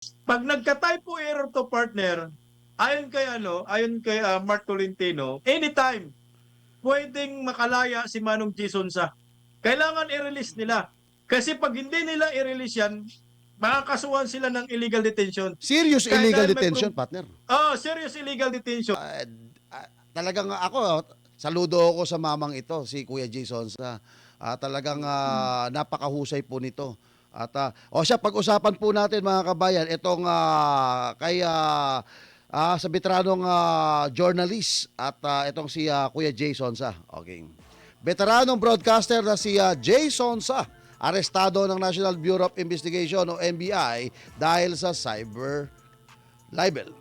Pag nagka-typo error to partner, ayon kay Mark Tolentino, anytime pwedeng makalaya si Manong Jason sa. Kailangan i-release nila. Kasi pag hindi nila i-release yan, makakasuhan sila ng illegal detention. Serious Kaya illegal dahil may detention, partner. serious illegal detention. Talagang ako, saludo ako sa mamang ito, si Kuya Jason. Talagang napakahusay po nito. At siya, pag-usapan po natin mga kabayan, itong sa veteranong journalist at itong si Kuya Jason sa. Okay. Veteranong broadcaster na si Jason sa, arestado ng National Bureau of Investigation o NBI dahil sa cyber libel.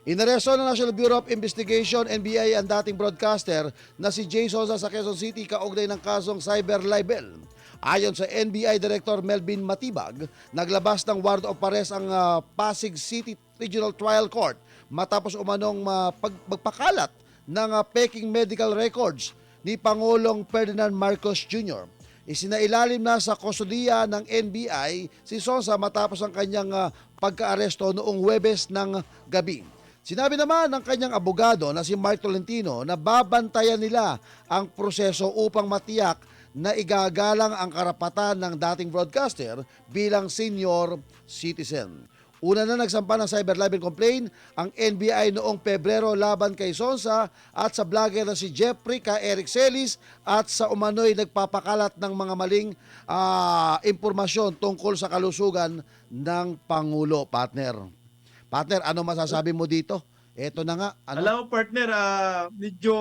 Inaresto ng National Bureau of Investigation, NBI, ang dating broadcaster na si Jason sa Quezon City kaugnay ng kasong cyber libel. Ayon sa NBI Director Melvin Matibag, naglabas ng warrant of arrest ang Pasig City Regional Trial Court matapos umanong magpakalat ng peking medical records ni Pangulong Ferdinand Marcos Jr. Isinailalim na sa kustodiya ng NBI si Sonsa matapos ang kanyang pagka-aresto noong Huwebes ng gabi. Sinabi naman ng kanyang abogado na si Mark Tolentino na babantayan nila ang proseso upang matiyak na igagalang ang karapatan ng dating broadcaster bilang senior citizen. Una na nagsampa ng cyber libel complaint ang NBI noong Pebrero laban kay Sonsa at sa vlogger na si Jeffrey K. Eric Celis at sa umano'y nagpapakalat ng mga maling impormasyon tungkol sa kalusugan ng Pangulo, partner. Partner, ano masasabi mo dito? Ito na nga. Alam mo partner, medyo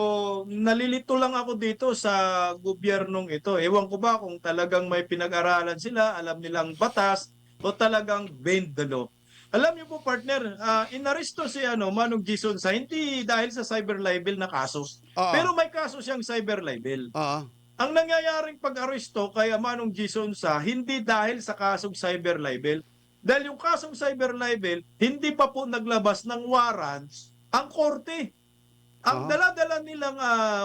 nalilito lang ako dito sa gobyernong ito. Ewan ko ba kung talagang may pinag-aralan sila, alam nilang batas, o talagang bend the law. Alam niyo po partner, inaresto si Manong Jason sa hindi dahil sa cyber libel na kaso. Oo. Pero may kaso siyang cyber libel. Oo. Ang nangyayaring pag-aresto kay Manong Jason sa hindi dahil sa kasong cyber libel. Dahil yung kasong cyber libel, hindi pa po naglabas ng warrant ang korte. Ang dala-dala nilang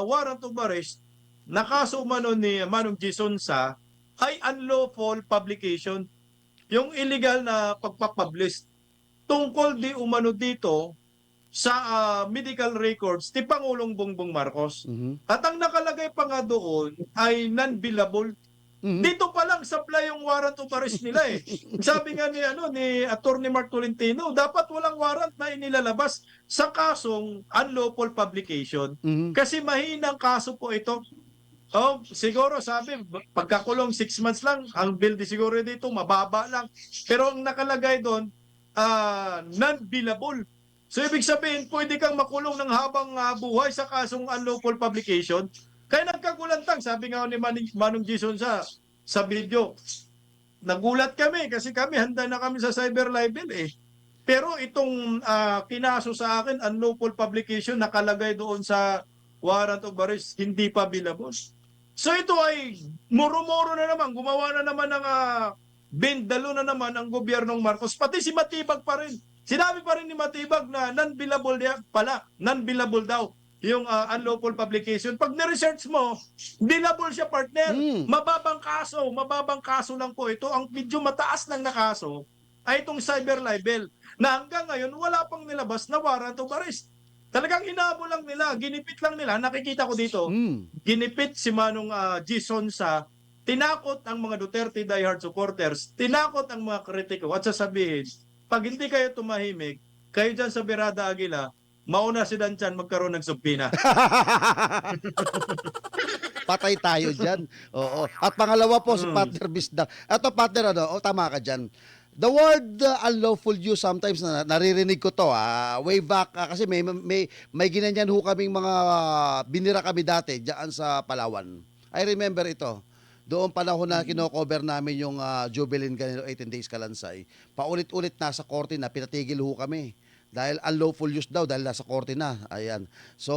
warrant of arrest na kaso umano ni Manong Jason sa ay unlawful publication. Yung illegal na pagpapublish tungkol di umano dito sa medical records ni Pangulong Bongbong Marcos. Mhm. At ang nakalagay pa nga doon ay non-billable. Mhm. Dito pa lang supply yung warrant of arrest nila eh. Sabi nga ni Attorney Mark Tolentino, dapat walang warrant na inilalabas sa kasong unlawful publication. Mhm. Kasi mahinang kaso po ito. Siguro sabi, pagkakulong 6 months lang, ang bill di siguro dito, mababa lang. Pero ang nakalagay doon, non-billable. So ibig sabihin, pwede kang makulong ng habang buhay sa kasong unlawful publication. Kaya nagkagulantang, sabi nga ni Manong Jason sa video, nagulat kami kasi kami handa na kami sa cyber libel eh. Pero itong kinaso sa akin, unlawful publication, nakalagay doon sa warrant of arrest, hindi pa billable. So ito ay muro-muro na naman, gumawa na naman ng bindalo na naman ang gobyernong Marcos, pati si Matibag pa rin. Sinabi pa rin ni Matibag na non-billable pala, non-billable daw yung unlawful publication. Pag ni-research mo, billable siya partner. Mababang kaso lang po ito. Ang medyo mataas lang na kaso ay itong cyber libel na hanggang ngayon wala pang nilabas na warrant of arrest. Talagang hinabo lang nila, ginipit lang nila. Nakikita ko dito, ginipit si Manong Jason sa tinakot ang mga Duterte diehard supporters, tinakot ang mga kritiko at sasabihin, pag hindi kayo tumahimik, kayo dyan sa Berada Aguila, mauna si Danchan magkaroon ng subpina. Patay tayo dyan. Oo. At pangalawa po, si partner Bisda. Ito partner, tama ka dyan. The word unlawful use sometimes naririnig ko to way back kasi may ginanyan ho kaming mga binira kami dati diyan sa Palawan. I remember ito. Doon panahon na kino-cover namin yung Jubilin ganito 18 days kalansay. Paulit-ulit nasa korte na pinatigil ho kami. Dahil unlawful use daw dahil nasa korte na. Ayan. So,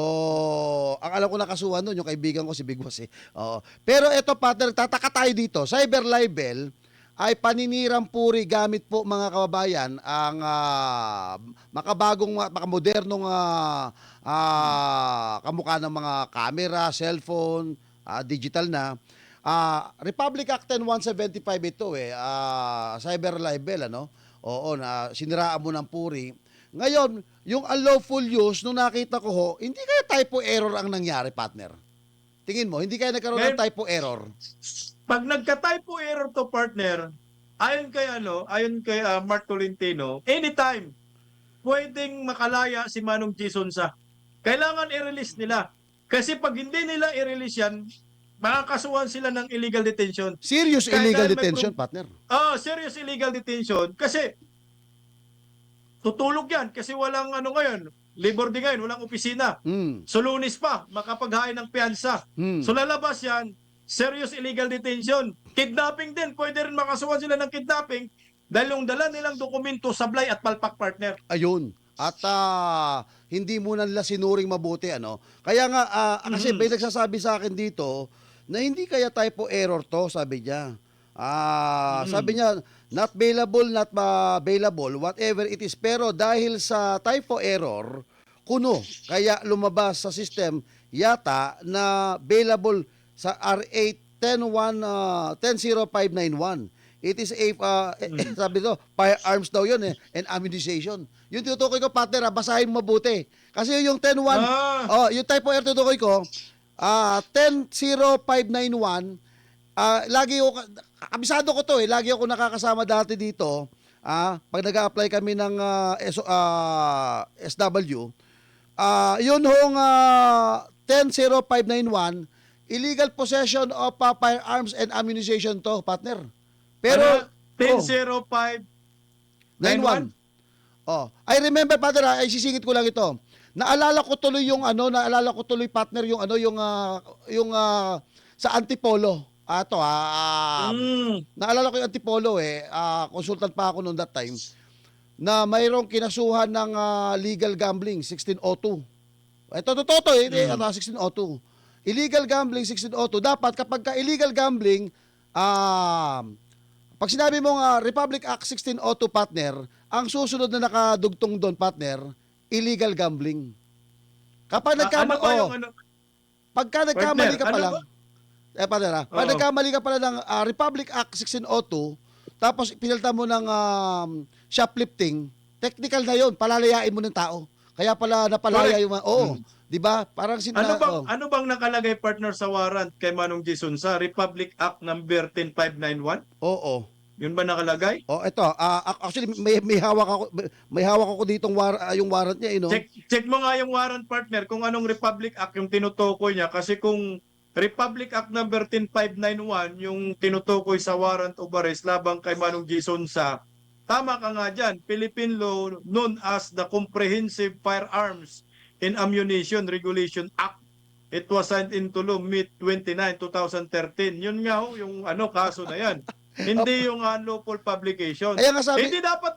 ang alam ko nakasuhan doon yung kaibigan ko si Big Boss eh. Oo. Pero ito partner, tataka tayo dito. Cyber libel ay paninirang puri gamit po mga kababayan ang makamodernong kamukha ng mga camera, cellphone, digital na. Republic Act 10175 ito cyber libel Oo, na siniraan mo ng puri. Ngayon, yung unlawful use, nung nakita ko ho, hindi kaya typo error ang nangyari, partner? Tingin mo, hindi kaya nagkaroon ng Ngayon, typo error? pag nagka-typo error to, partner, ayon kay Mark Tolentino, anytime pwedeng makalaya si Manong Jason sa. Kailangan i-release nila. Kasi pag hindi nila i-release yan, makakasuhan sila ng illegal detention. Serious Kaya illegal dahil may detention, partner. serious illegal detention kasi tutulog yan kasi walang ano ngayon, labor day ngayon, walang opisina. Hmm. So Lunes pa, makapaghain ng piyansa. Hmm. So lalabas yan, serious illegal detention. Kidnapping din, pwede rin makasuhan sila ng kidnapping dahil yung dala nilang dokumento, sablay at palpak, partner. Ayun. At hindi muna nila sinuring mabuti, ano. Kaya nga, kasi may nagsasabi sa akin dito na hindi kaya typo error to, sabi niya. Sabi niya, not bailable, not bailable, whatever it is. Pero dahil sa typo error, kuno, kaya lumabas sa system yata na bailable sa RA 10591. It is a, sabi to, firearms daw yun and ammunition. Yung tutukoy ko, partner, basahin mo mabuti. Kasi yung 101, yung typo error tutukoy ko, 10591, lagi ako, kabisado ko to lagi ako nakakasama dati dito, pag nag-a-apply kami ng SW, yun hong 10591, illegal possession of firearms and ammunition to, partner. Pero 10591. I remember, partner, ay sisingit ko lang ito. Naalala ko tuloy partner yung sa Antipolo. Naalala ko yung Antipolo consultant pa ako noon that time na mayroong kinasuhan ng legal gambling 1602. Ito totoo to 1602. Illegal gambling 1602. Dapat kapag ka illegal gambling pag sinabi mong Republic Act 1602, partner, ang susunod na nakadugtong doon, partner, illegal gambling. Kapag pagka nagkamali ka pa lang, pag nagkamali ka pala ng Republic Act 1602, tapos pinalta mo ng shoplifting, technical na yun, palalayain mo ng tao. Kaya pala napalaya yung di ba? Parang ano bang nakalagay, partner, sa warrant kay Manong Jason sa Republic Act number 10591? Oo. Yun ba nakalagay? Ito. Actually may hawak ako ditong yung warrant niya, Check mo nga yung warrant, partner, kung anong Republic Act yung tinutukoy niya, kasi kung Republic Act number 10591 yung tinutukoy sa warrant of arrest labang kay Manong Jason sa, tama ka nga dyan, Philippine law known as the Comprehensive Firearms and Ammunition Regulation Act. It was signed into law May 29, 2013. Yun nga yung kaso na yan. Hindi yung unlawful publication. Hindi dapat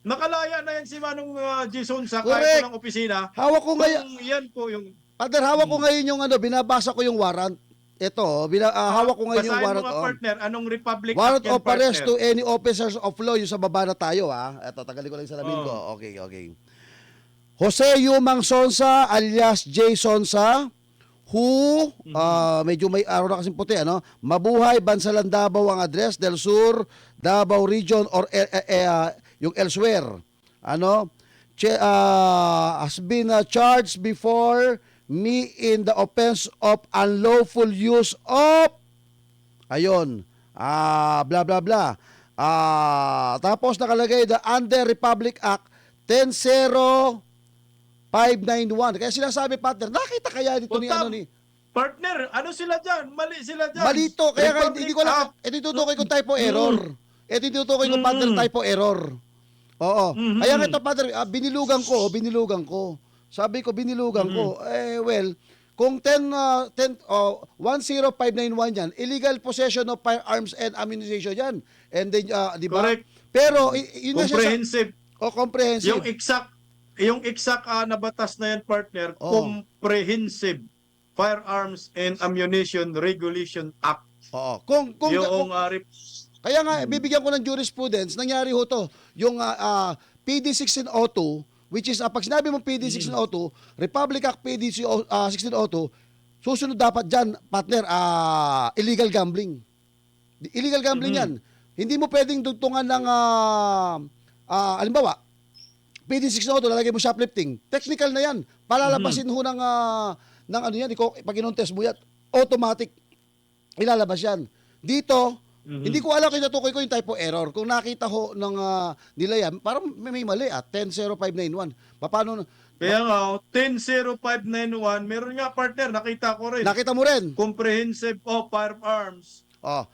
nakalaya na yan si Manong Jason sa kahit ng opisina. Hawak ko ngayon. Yan po yung... Partner, hawak ko ngayon yung binabasa ko yung warrant. Ito, hawak ko ngayon yung warrant. Basahin mo nga, partner, anong Republic warrant Act yan, of arrest partner? to any officers of law. Yung sa baba na tayo, Ito, tagalin ko lang sa lamin ko. Okay. Jose Yumang Sonsa alias J. Sonsa, who, medyo may araw na kasing puti, Mabuhay, Bansalan, Davao ang address, Del Sur, Davao Region, or yung elsewhere. Has been charged before me in the offense of unlawful use of, blah, blah, blah. Tapos nakalagay the under Republic Act 10591. Kaya sinasabi, partner, nakita kaya dito ni Partner, ano sila dyan? Mali sila dyan. Malito. Kaya nga, hindi ko lang, ito tutukoy ko typo error. Ito tutukoy ko, partner, typo error. Oo. Kaya nga ito, partner, binilugan ko. Sabi ko, binilugan ko. Kung 10591 yan, illegal possession of firearms and ammunition yan. And then, di ba? Correct. Pero, yun comprehensive. Comprehensive. Yung exact na batas na yan, partner, Comprehensive Firearms and Ammunition Regulation Act. Oo. Kaya nga, bibigyan ko ng jurisprudence, nangyari ho to. Yung PD 1602, which is, pag sinabi mong PD 1602, Republic Act PD 1602, susunod dapat dyan, partner, illegal gambling. Illegal gambling yan. Hindi mo pwedeng dugtungan ng halimbawa, PD6 na auto, lalagay mo shoplifting. Technical na yan. Palalabasin ho ng ano yan, pag in-test mo yan, automatic ilalabas yan. Dito, hindi ko alam kung natukoy ko yung type of error. Kung nakita ho ng nila yan, parang may mali 100591. Paano? Kaya nga, 100591, meron nga partner, nakita ko rin. Nakita mo rin? Comprehensive firearms. Oh.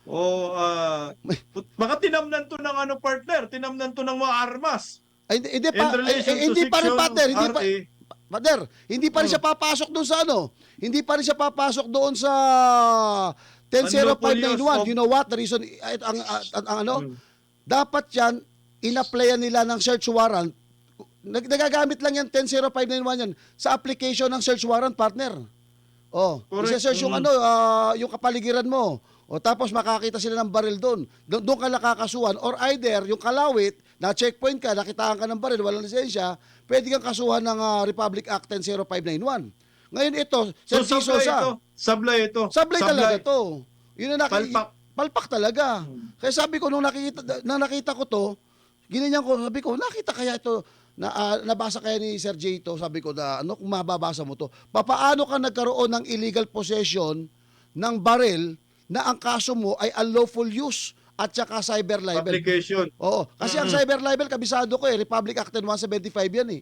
Baka tinamnan to ng partner, tinamnan to ng mga armas. Ay, hindi In pa, relation to hindi pa rin section partner, hindi pa. RA. Partner, hindi pa rin siya papasok doon sa ano. Hindi pa rin siya papasok doon sa 100591. You know what? The reason, dapat yan, in-applyan nila ng search warrant. Nagagamit lang yan, 100591 yan, sa application ng search warrant, partner. Isa-search yung yung kapaligiran mo. Tapos makakita sila ng baril doon. Doon ka nakakasuhan. Or either, yung kalawit, na checkpoint ka, nakitaan ka ng baril, walang lisensya, pwede kang kasuhan ng Republic Act 100591. Ngayon ito, Sablay ito. Sablay talaga to. Yun ang palpak talaga. Hmm. Kaya sabi ko, nung nakita ko to, ginanyan ko, sabi ko, nakita kaya ito, nabasa kaya ni Sir J ito, sabi ko na, kung mababasa mo to, papaano ka nagkaroon ng illegal possession ng baril na ang kaso mo ay unlawful use at saka cyber libel. Application. Oo, kasi ang cyber libel, kabisado ko Republic Act 175 yan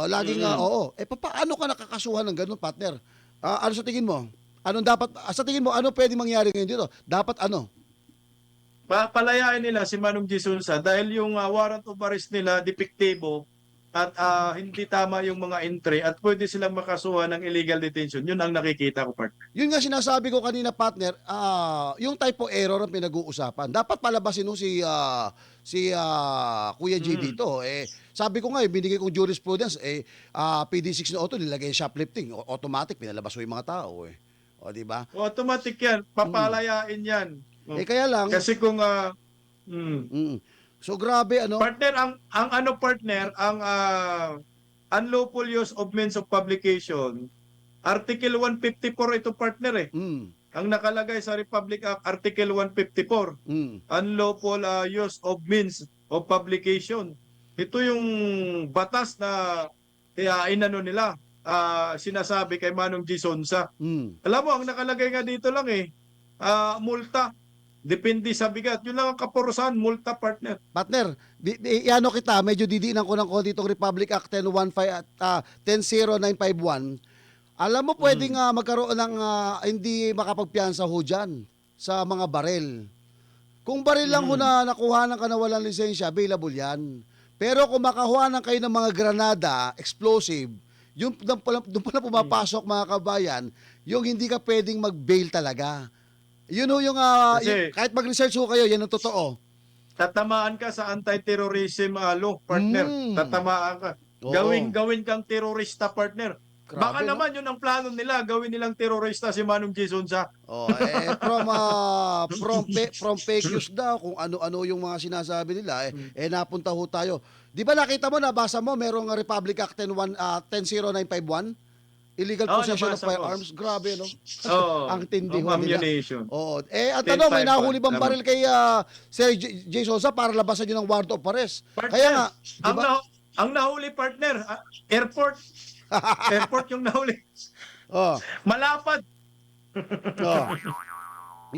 laging paano ka nakakasuhan ng ganun, partner? Ano sa tingin mo? Ano pwede mangyari ngayon dito? Dapat ano? Palayain nila si Manong Gisunsa dahil yung warrant of arrest nila depektibo at hindi tama yung mga entry at pwede silang makasuhan ng illegal detention. Yun ang nakikita ko, partner. Yun nga sinasabi ko kanina, partner, yung type of error ang pinag-uusapan. Dapat palabasin si Kuya J dito. Sabi ko nga, binigay kong jurisprudence, PD6 na auto, nilagay shoplifting. Automatic, pinalabas mo yung mga tao. O, di ba? Automatic yan. Papalayain yan. Kaya lang... Kasi kung... So grabe Partner, ang unlawful use of means of publication, Article 154 ito, partner Ang nakalagay sa Republic Act, Article 154, unlawful use of means of publication. Ito yung batas na inano nila, sinasabi kay Manong Gisonsa. Alam mo, ang nakalagay nga dito lang multa. Depende sa bigat. Yun lang ang kaparusahan, multa, partner. Partner, kita, medyo didiinan ko ng konti itong Republic Act 10951. Alam mo, pwedeng magkaroon ng hindi makapagpiyansa ho dyan sa mga baril. Kung baril lang ho na nakuhanan ka na walang lisensya, available yan. Pero kung makakuhanan kayo ng mga granada, explosive, doon pala pumapasok mga kabayan, yung hindi ka pwedeng mag-bail talaga. Yun ho yung, kahit mag-research ho kayo, yan ang totoo. Tatamaan ka sa anti-terrorism law, partner. Tatamaan ka. Gawin kang terorista, partner. Grabe, baka naman yun ang plano nila, gawin nilang terorista si Manong Gisonsa. From fake news daw, kung ano-ano yung mga sinasabi nila, napunta ho tayo. Di ba nakita mo, nabasa mo, merong Republic Act 10951? Illegal possession of firearms. Grabe, no? Ang tindi ho nila. Ang tanong, may nahuli bang baril kay Sir Jason Sosa para labasan yun ng warrant of arrest? Partner, Kaya nga, diba? ang nahuli, partner, airport. Airport yung nahuli. Malapad.